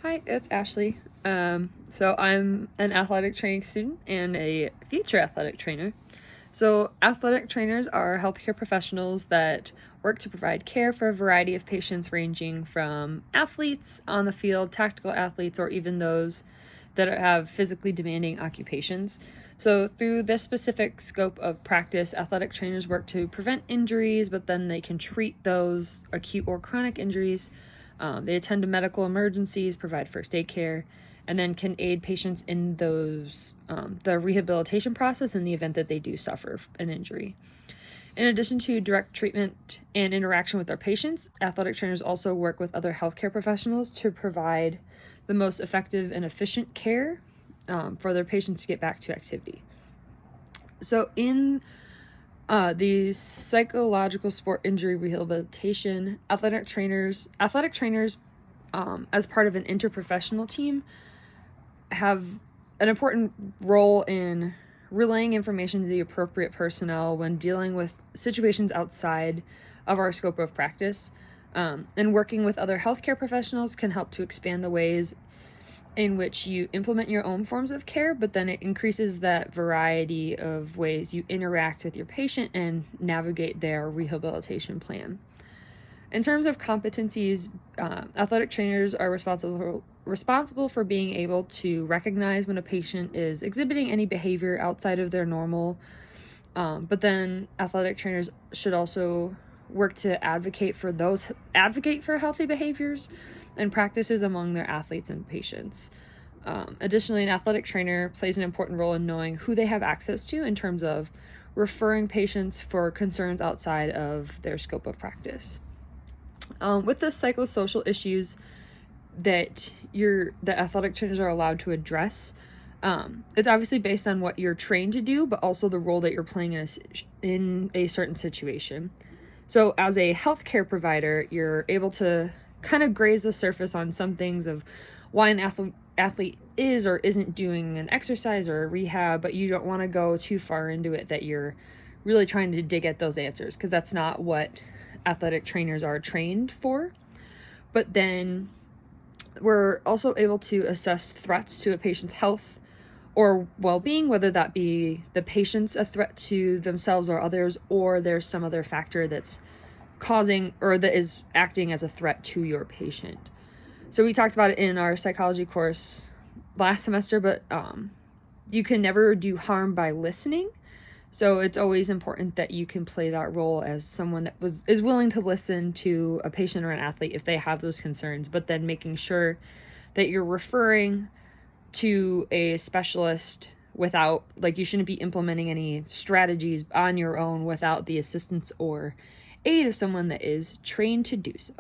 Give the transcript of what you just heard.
Hi, it's Ashley. So I'm an athletic training student and a future athletic trainer. So athletic trainers are healthcare professionals that work to provide care for a variety of patients ranging from athletes on the field, tactical athletes, or even those that have physically demanding occupations. So through this specific scope of practice, athletic trainers work to prevent injuries, but then they can treat those acute or chronic injuries. They attend to medical emergencies, provide first aid care, and then can aid patients in the rehabilitation process in the event that they do suffer an injury. In addition to direct treatment and interaction with their patients, athletic trainers also work with other healthcare professionals to provide the most effective and efficient care for their patients to get back to activity. So in the psychological sport injury rehabilitation, athletic trainers, as part of an interprofessional team, have an important role in relaying information to the appropriate personnel when dealing with situations outside of our scope of practice. And working with other healthcare professionals can help to expand the ways in which you implement your own forms of care, but then it increases that variety of ways you interact with your patient and navigate their rehabilitation plan. In terms of competencies, athletic trainers are responsible for being able to recognize when a patient is exhibiting any behavior outside of their normal, but then athletic trainers should also work to advocate for healthy behaviors and practices among their athletes and patients. Additionally, an athletic trainer plays an important role in knowing who they have access to in terms of referring patients for concerns outside of their scope of practice. With the psychosocial issues that the athletic trainers are allowed to address, it's obviously based on what you're trained to do, but also the role that you're playing in a certain situation. So as a healthcare provider, you're able to kind of graze the surface on some things of why an athlete is or isn't doing an exercise or a rehab, but you don't want to go too far into it that you're really trying to dig at those answers, because that's not what athletic trainers are trained for. But then we're also able to assess threats to a patient's health or well-being, whether that be the patient's a threat to themselves or others, or there's some other factor that's causing or that is acting as a threat to your patient. So we talked about it in our psychology course last semester, but you can never do harm by listening. So it's always important that you can play that role as someone that is willing to listen to a patient or an athlete if they have those concerns, but then making sure that you're referring to a specialist without, you shouldn't be implementing any strategies on your own without the assistance or aid of someone that is trained to do so.